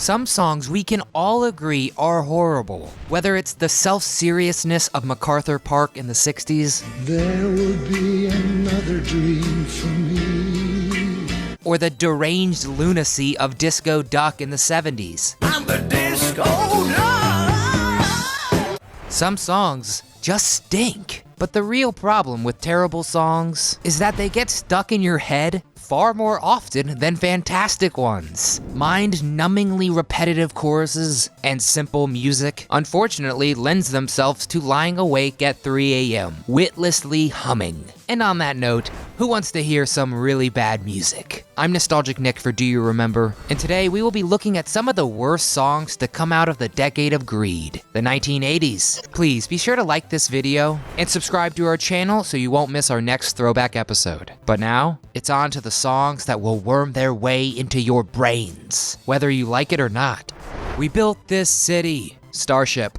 Some songs we can all agree are horrible, whether it's the self-seriousness of MacArthur Park in the 60s, there will be another dream for me, or the deranged lunacy of Disco Duck in the 70s. I'm the disco duck. Some songs just stink. But the real problem with terrible songs is that they get stuck in your head far more often than fantastic ones. Mind-numbingly repetitive choruses and simple music unfortunately lends themselves to lying awake at 3 a.m., witlessly humming. And on that note, who wants to hear some really bad music? I'm Nostalgic Nick for Do You Remember, and today we will be looking at some of the worst songs to come out of the decade of greed, the 1980s. Please be sure to like this video and subscribe to our channel so you won't miss our next throwback episode. But now, it's on to the songs that will worm their way into your brains, whether you like it or not. We built this city, Starship.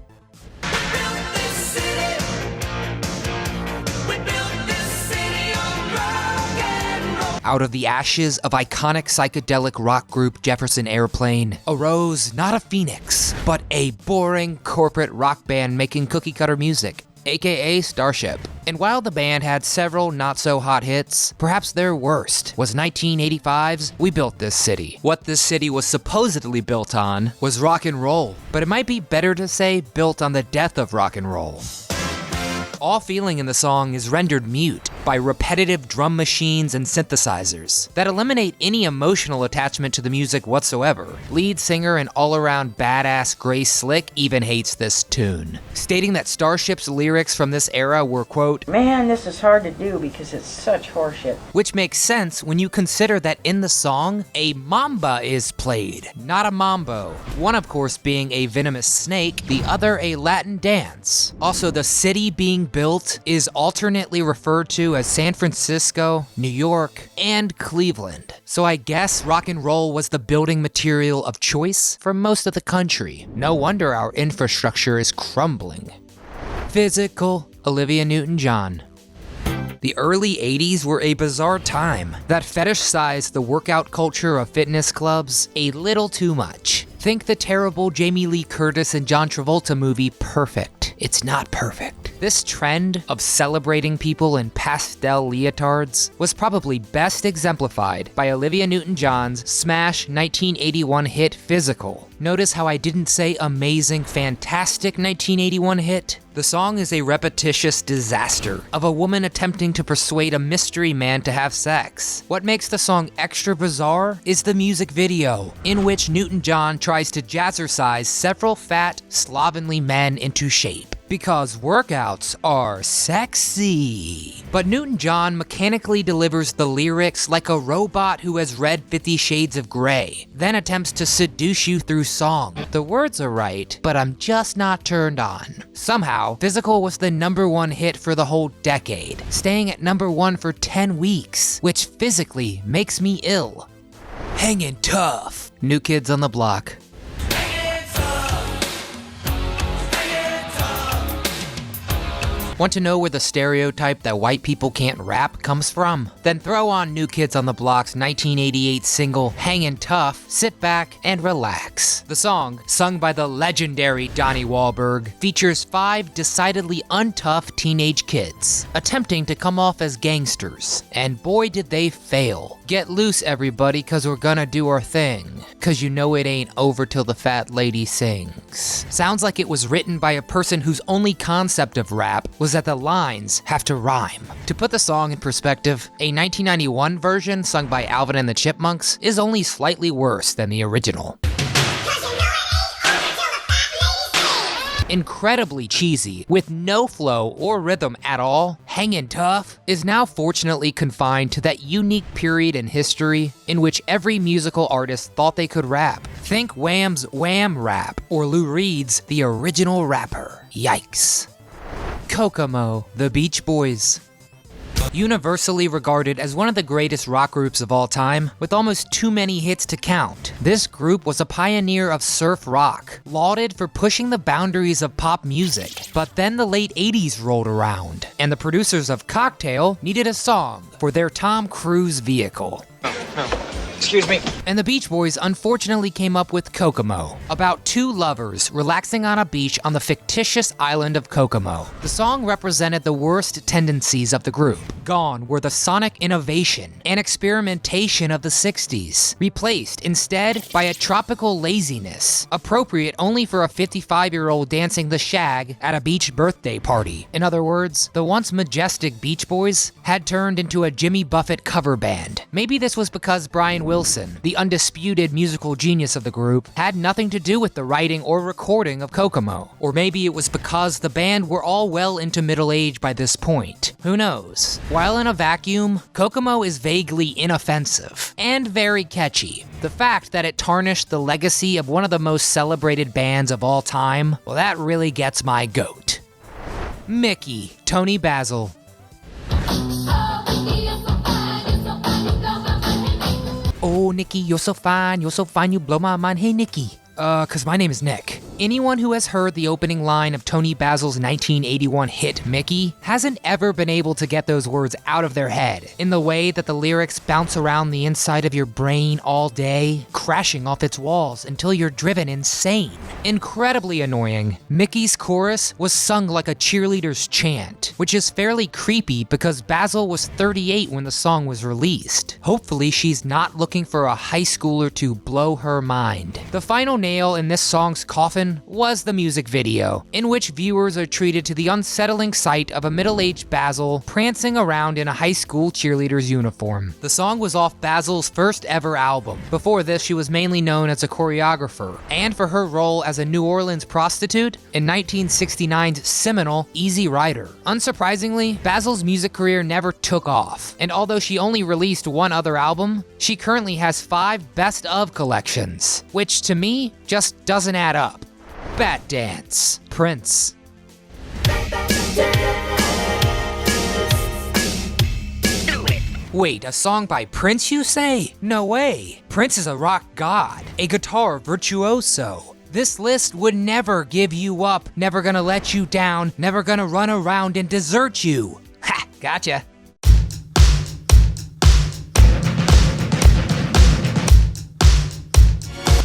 Out of the ashes of iconic psychedelic rock group Jefferson Airplane arose not a phoenix, but a boring corporate rock band making cookie-cutter music, aka Starship. And while the band had several not-so-hot hits, perhaps their worst was 1985's We Built This City. What this city was supposedly built on was rock and roll, but it might be better to say built on the death of rock and roll. All feeling in the song is rendered mute by repetitive drum machines and synthesizers that eliminate any emotional attachment to the music whatsoever. Lead singer and all-around badass Grace Slick even hates this tune, stating that Starship's lyrics from this era were, quote, "Man, this is hard to do because it's such horseshit." Which makes sense when you consider that in the song, a mamba is played, not a mambo. One, of course, being a venomous snake, the other a Latin dance. Also, the city being built is alternately referred to as San Francisco, New York, and Cleveland. So I guess rock and roll was the building material of choice for most of the country. No wonder our infrastructure is crumbling. Physical, Olivia Newton-John. The early 80s were a bizarre time that fetish-sized the workout culture of fitness clubs a little too much. Think the terrible Jamie Lee Curtis and John Travolta movie Perfect. It's not perfect. This trend of celebrating people in pastel leotards was probably best exemplified by Olivia Newton-John's smash 1981 hit Physical. Notice how I didn't say amazing, fantastic 1981 hit? The song is a repetitious disaster of a woman attempting to persuade a mystery man to have sex. What makes the song extra bizarre is the music video, in which Newton-John tries to jazzercise several fat, slovenly men into shape. Because workouts are sexy. But Newton-John mechanically delivers the lyrics like a robot who has read 50 Shades of Grey, then attempts to seduce you through song. The words are right, but I'm just not turned on. Somehow, Physical was the #1 hit for the whole decade, staying at #1 for 10 weeks, which physically makes me ill. Hangin' Tough, New Kids on the Block. Want to know where the stereotype that white people can't rap comes from? Then throw on New Kids on the Block's 1988 single, Hangin' Tough, sit back, and relax. The song, sung by the legendary Donnie Wahlberg, features 5 decidedly untough teenage kids, attempting to come off as gangsters. And boy did they fail. Get loose everybody, cause we're gonna do our thing. Cause you know it ain't over till the fat lady sings. Sounds like it was written by a person whose only concept of rap was that the lines have to rhyme. To put the song in perspective, a 1991 version sung by Alvin and the Chipmunks is only slightly worse than the original. Incredibly cheesy, with no flow or rhythm at all, Hangin' Tough is now fortunately confined to that unique period in history in which every musical artist thought they could rap. Think Wham's Wham Rap, or Lou Reed's The Original Rapper. Yikes. Kokomo, The Beach Boys. Universally regarded as one of the greatest rock groups of all time, with almost too many hits to count, this group was a pioneer of surf rock, lauded for pushing the boundaries of pop music. But then the late 80s rolled around, and the producers of Cocktail needed a song for their Tom Cruise vehicle. Excuse me. And the Beach Boys unfortunately came up with Kokomo, about two lovers relaxing on a beach on the fictitious island of Kokomo. The song represented the worst tendencies of the group. Gone were the sonic innovation and experimentation of the 60s, replaced instead by a tropical laziness, appropriate only for a 55-year-old dancing the shag at a beach birthday party. In other words, the once majestic Beach Boys had turned into a Jimmy Buffett cover band. Maybe this was because Brian Wilson, the undisputed musical genius of the group, had nothing to do with the writing or recording of Kokomo. Or maybe it was because the band were all well into middle age by this point. Who knows? While in a vacuum, Kokomo is vaguely inoffensive and very catchy. The fact that it tarnished the legacy of one of the most celebrated bands of all time, well, that really gets my goat. Mickey, Toni Basil. Oh, Nikki, you're so fine, you blow my mind. Hey, Nikki. 'Cause my name is Nick. Anyone who has heard the opening line of Toni Basil's 1981 hit Mickey hasn't ever been able to get those words out of their head in the way that the lyrics bounce around the inside of your brain all day, crashing off its walls until you're driven insane. Incredibly annoying, Mickey's chorus was sung like a cheerleader's chant, which is fairly creepy because Basil was 38 when the song was released. Hopefully she's not looking for a high schooler to blow her mind. The final nail in this song's coffin was the music video, in which viewers are treated to the unsettling sight of a middle-aged Basil prancing around in a high school cheerleader's uniform. The song was off Basil's first ever album. Before this, she was mainly known as a choreographer, and for her role as a New Orleans prostitute in 1969's seminal Easy Rider. Unsurprisingly, Basil's music career never took off, and although she only released one other album, she currently has 5 best of collections, which to me just doesn't add up. Bat Dance, Prince. Wait, a song by Prince, you say? No way. Prince is a rock god, a guitar virtuoso. This list would never give you up, never gonna let you down, never gonna run around and desert you. Ha, gotcha.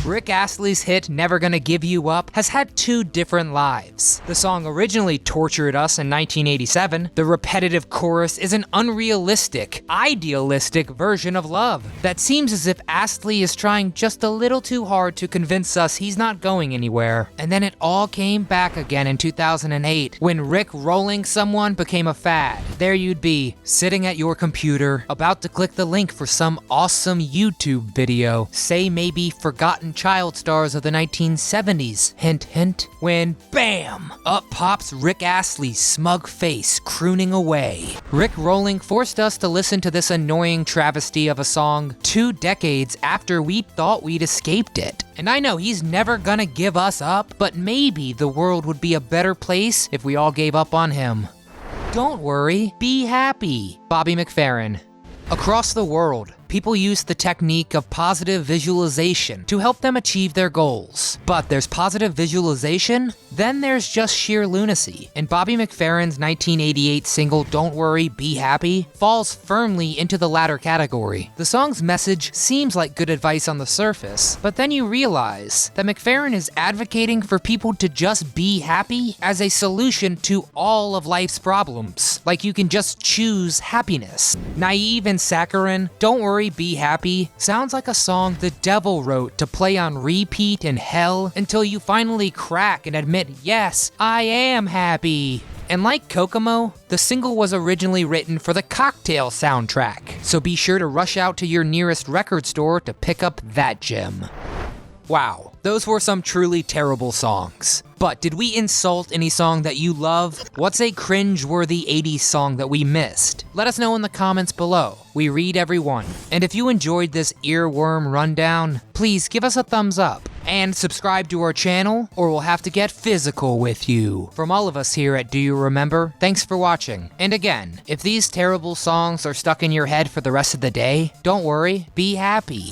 Rick Astley's hit Never Gonna Give You Up has had 2 different lives. The song originally tortured us in 1987. The repetitive chorus is an unrealistic, idealistic version of love that seems as if Astley is trying just a little too hard to convince us he's not going anywhere. And then it all came back again in 2008 when Rick rolling someone became a fad. There you'd be, sitting at your computer, about to click the link for some awesome YouTube video, say maybe Forgotten Child stars of the 1970s, hint hint, when BAM! Up pops Rick Astley's smug face crooning away. Rick rolling forced us to listen to this annoying travesty of a song 2 decades after we thought we'd escaped it. And I know he's never gonna give us up, but maybe the world would be a better place if we all gave up on him. Don't worry, be happy. Bobby McFerrin. Across the world, people use the technique of positive visualization to help them achieve their goals. But there's positive visualization, then there's just sheer lunacy. And Bobby McFerrin's 1988 single Don't Worry, Be Happy falls firmly into the latter category. The song's message seems like good advice on the surface, but then you realize that McFerrin is advocating for people to just be happy as a solution to all of life's problems. Like you can just choose happiness. Naive and saccharine, Don't Worry, Be Happy sounds like a song the devil wrote to play on repeat in hell until you finally crack and admit, yes, I am happy. And like Kokomo, the single was originally written for the Cocktail soundtrack, so be sure to rush out to your nearest record store to pick up that gem. Wow, those were some truly terrible songs. But did we insult any song that you love? What's a cringe-worthy 80s song that we missed? Let us know in the comments below. We read every one. And if you enjoyed this earworm rundown, please give us a thumbs up. And subscribe to our channel, or we'll have to get physical with you. From all of us here at Do You Remember, thanks for watching. And again, if these terrible songs are stuck in your head for the rest of the day, don't worry, be happy.